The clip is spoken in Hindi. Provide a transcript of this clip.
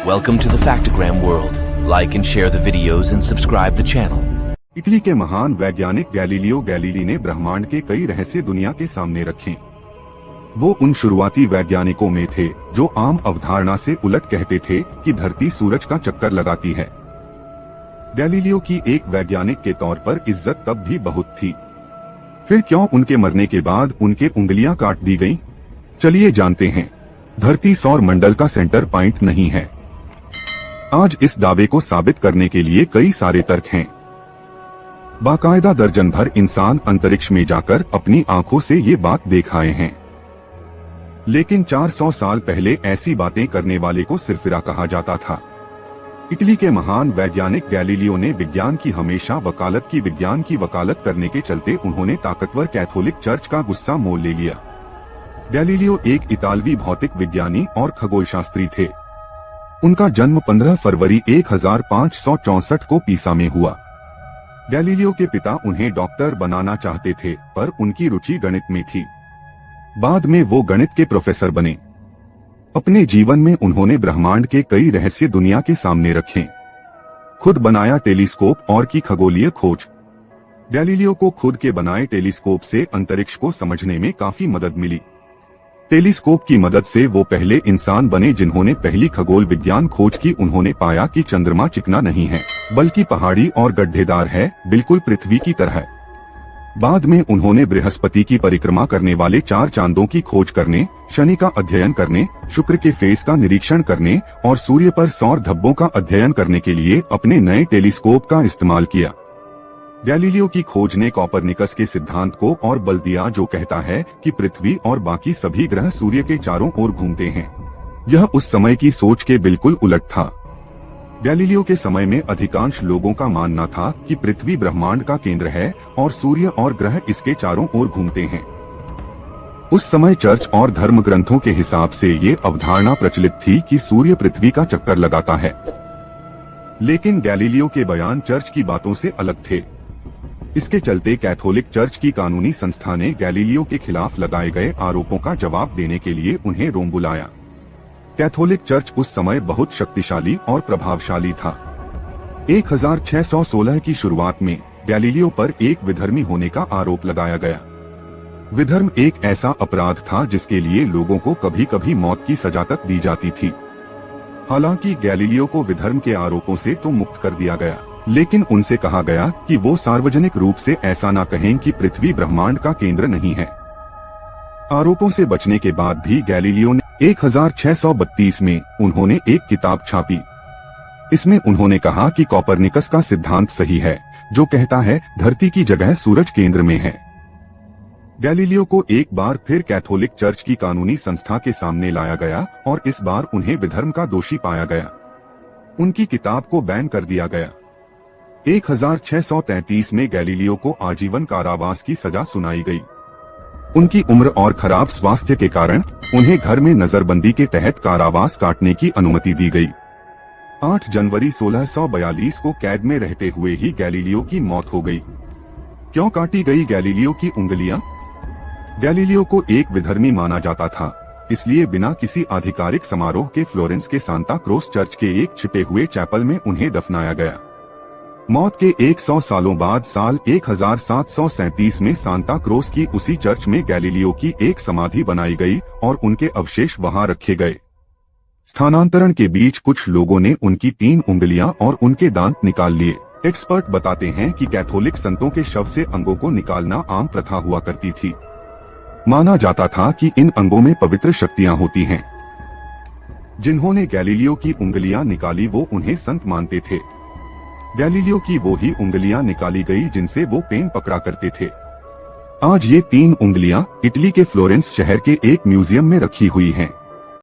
Welcome to the Factogram world. Like and share the videos and subscribe the channel. Italy के महान वैज्ञानिक गैलीलियो गैलीली ने ब्रह्मांड के कई रहस्य दुनिया के सामने रखे। वो उन शुरुआती वैज्ञानिकों में थे जो आम अवधारणा से उलट कहते थे कि धरती सूरज का चक्कर लगाती है। गैलीलियो की एक वैज्ञानिक के तौर पर इज्जत तब भी बहुत थी। फिर क्यों उनके मरने के बाद उनके उंगलियां काट दी गईं? चलिए जानते हैं। धरती सौर मंडल का सेंटर पॉइंट नहीं है। आज इस दावे को साबित करने के लिए कई सारे तर्क हैं। बाकायदा दर्जन भर इंसान अंतरिक्ष में जाकर अपनी आंखों से ये बात देख आए हैं। लेकिन 400 साल पहले ऐसी बातें करने वाले को सिरफिरा कहा जाता था। इटली के महान वैज्ञानिक गैलीलियो ने विज्ञान की हमेशा वकालत करने के चलते उन्होंने ताकतवर कैथोलिक चर्च का गुस्सा मोल ले लिया। गैलीलियो एक इतालवी भौतिक विज्ञानी और खगोलशास्त्री थे। उनका जन्म 15 फरवरी 1564 को पीसा में हुआ। गैलीलियो के पिता उन्हें डॉक्टर बनाना चाहते थे, पर उनकी रुचि गणित में थी। बाद में वो गणित के प्रोफेसर बने। अपने जीवन में उन्होंने ब्रह्मांड के कई रहस्य दुनिया के सामने रखे। खुद बनाया टेलीस्कोप और की खगोलीय खोज। गैलीलियो को खुद के बनाए टेलीस्कोप से अंतरिक्ष को समझने में काफी मदद मिली। टेलीस्कोप की मदद से वो पहले इंसान बने जिन्होंने पहली खगोल विज्ञान खोज की। उन्होंने पाया कि चंद्रमा चिकना नहीं है, बल्कि पहाड़ी और गड्ढेदार है, बिल्कुल पृथ्वी की तरह। बाद में उन्होंने बृहस्पति की परिक्रमा करने वाले 4 चांदों की खोज करने, शनि का अध्ययन करने, शुक्र के फेस का निरीक्षण करने और सूर्य पर सौर धब्बों का अध्ययन करने के लिए अपने नए टेलीस्कोप का इस्तेमाल किया। गैलीलियो की खोज ने कोपरनिकस के सिद्धांत को और बल दिया, जो कहता है कि पृथ्वी और बाकी सभी ग्रह सूर्य के चारों ओर घूमते हैं। यह उस समय की सोच के बिल्कुल उलट था। गैलीलियो के समय में अधिकांश लोगों का मानना था कि पृथ्वी ब्रह्मांड का केंद्र है और सूर्य और ग्रह इसके चारों ओर घूमते हैं। उस समय चर्च और धर्म ग्रंथों के हिसाब से ये अवधारणा प्रचलित थी कि सूर्य पृथ्वी का चक्कर लगाता है। लेकिन गैलीलियो के बयान चर्च की बातों से अलग थे। इसके चलते कैथोलिक चर्च की कानूनी संस्था ने गैलीलियो के खिलाफ लगाए गए आरोपों का जवाब देने के लिए उन्हें रोम बुलाया। कैथोलिक चर्च उस समय बहुत शक्तिशाली और प्रभावशाली था। 1616 की शुरुआत में गैलीलियो पर एक विधर्मी होने का आरोप लगाया गया। विधर्म एक ऐसा अपराध था जिसके लिए लोगों को कभी कभी मौत की सजा तक दी जाती थी। हालांकि गैलीलियो को विधर्म के आरोपों से तो मुक्त कर दिया गया, लेकिन उनसे कहा गया कि वो सार्वजनिक रूप से ऐसा न कहें कि पृथ्वी ब्रह्मांड का केंद्र नहीं है। आरोपों से बचने के बाद भी गैलीलियो ने 1632 में उन्होंने एक किताब छापी। इसमें उन्होंने कहा कि कोपरनिकस का सिद्धांत सही है, जो कहता है धरती की जगह सूरज केंद्र में है। गैलीलियो को एक बार फिर कैथोलिक चर्च की कानूनी संस्था के सामने लाया गया और इस बार उन्हें विधर्म का दोषी पाया गया। उनकी किताब को बैन कर दिया गया। 1633 में गैलीलियो को आजीवन कारावास की सजा सुनाई गई। उनकी उम्र और खराब स्वास्थ्य के कारण उन्हें घर में नजरबंदी के तहत कारावास काटने की अनुमति दी गई। 8 जनवरी 1642 को कैद में रहते हुए ही गैलीलियो की मौत हो गई। क्यों काटी गई गैलीलियो की उंगलियां? गैलीलियो को एक विधर्मी माना जाता था, इसलिए बिना किसी आधिकारिक समारोह के फ्लोरेंस के सांता क्रोस चर्च के एक छिपे हुए चैपल में उन्हें दफनाया गया। मौत के 100 सालों बाद साल 1737 में सांता क्रोस की उसी चर्च में गैलीलियो की एक समाधि बनाई गई और उनके अवशेष वहां रखे गए। स्थानांतरण के बीच कुछ लोगों ने उनकी 3 उंगलियां और उनके दांत निकाल लिए। एक्सपर्ट बताते हैं कि कैथोलिक संतों के शव से अंगों को निकालना आम प्रथा हुआ करती थी। माना जाता था कि इन अंगों में पवित्र शक्तियां होती हैं। जिन्होंने गैलीलियो की उंगलियां निकाली वो उन्हें संत मानते थे। गैलीलियो की वो ही उंगलियां निकाली गई जिनसे वो पेन पकड़ा करते थे। आज ये 3 उंगलियां इटली के फ्लोरेंस शहर के एक म्यूजियम में रखी हुई हैं।